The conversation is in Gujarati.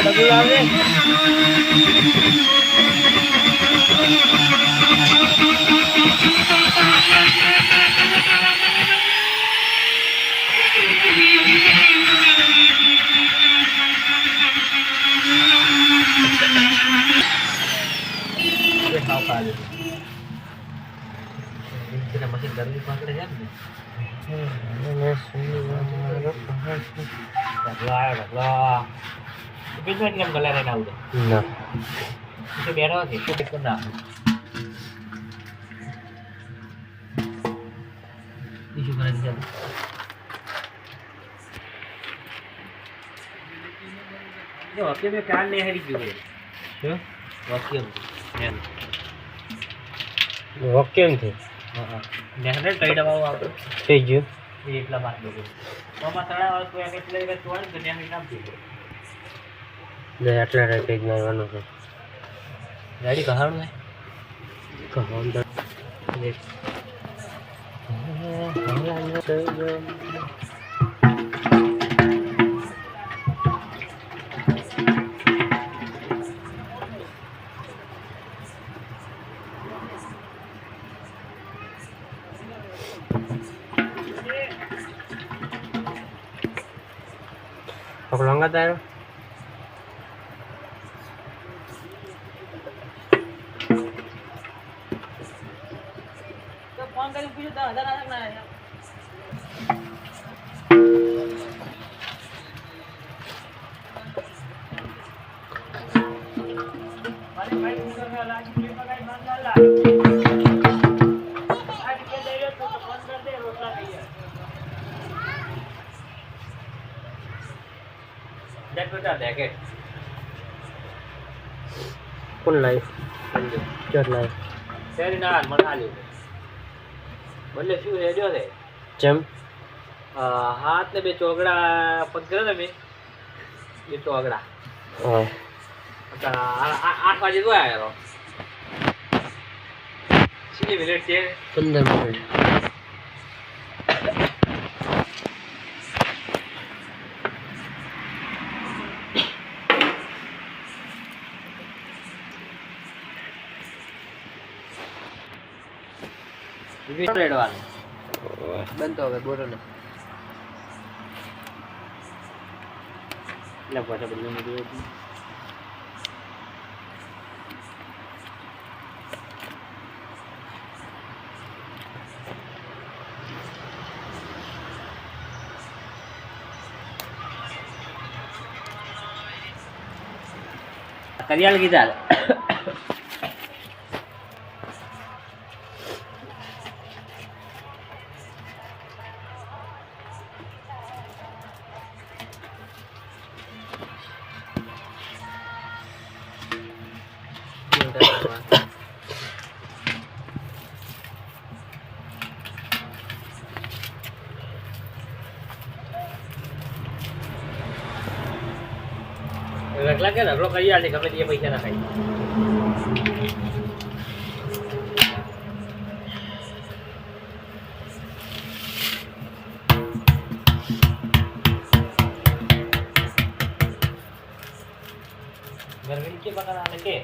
ડબલ આવે મશીન ગરમી પકડે છે ને કેમ કલર એને આવડે ના બેઠો છે શું ના ઇશ્યુ કરે છે જો ઓકે મે કાન ને હેરી ગયો શું વોક્યુમ વોક્યુમ થી હા નેહને ટાઈડ આવો આપણે થઈ ગયું એ એટલા માર દો તો માં તળા વાળો તો એટલે કે તો ને નેહને નામ દીધું લે આટલા રેકેજ મારવાનું છે ગાડી કહાણું હે કહાણ દર પકડોંગા તારો फोन करके पूछो 10,000 आ सकना है अरे भाई मुझे में लाख की पकाई मत डाल आज के दे लो तो फोन कर दे रोटा नहीं है देख बेटा देखे कौन लाइफ क्या लाइफ तेरी ना मन आ लो બોલે શું રેડિયો છે જેમ હાથ ને બે ચોગડા પકડે ને બે ચોગડા હા 8 વાગે તો આવ્યો કેટલી મિનિટ છે 15 મિનિટ રેડવાનું બનતો હવે બોલો ને એટલે પાછા બદલી મૂકી કરિયાલ કીધા રગલા કે રગલો કરી આલે ગમે તે પૈસા ના ખાઈ ગરમી કે બના કે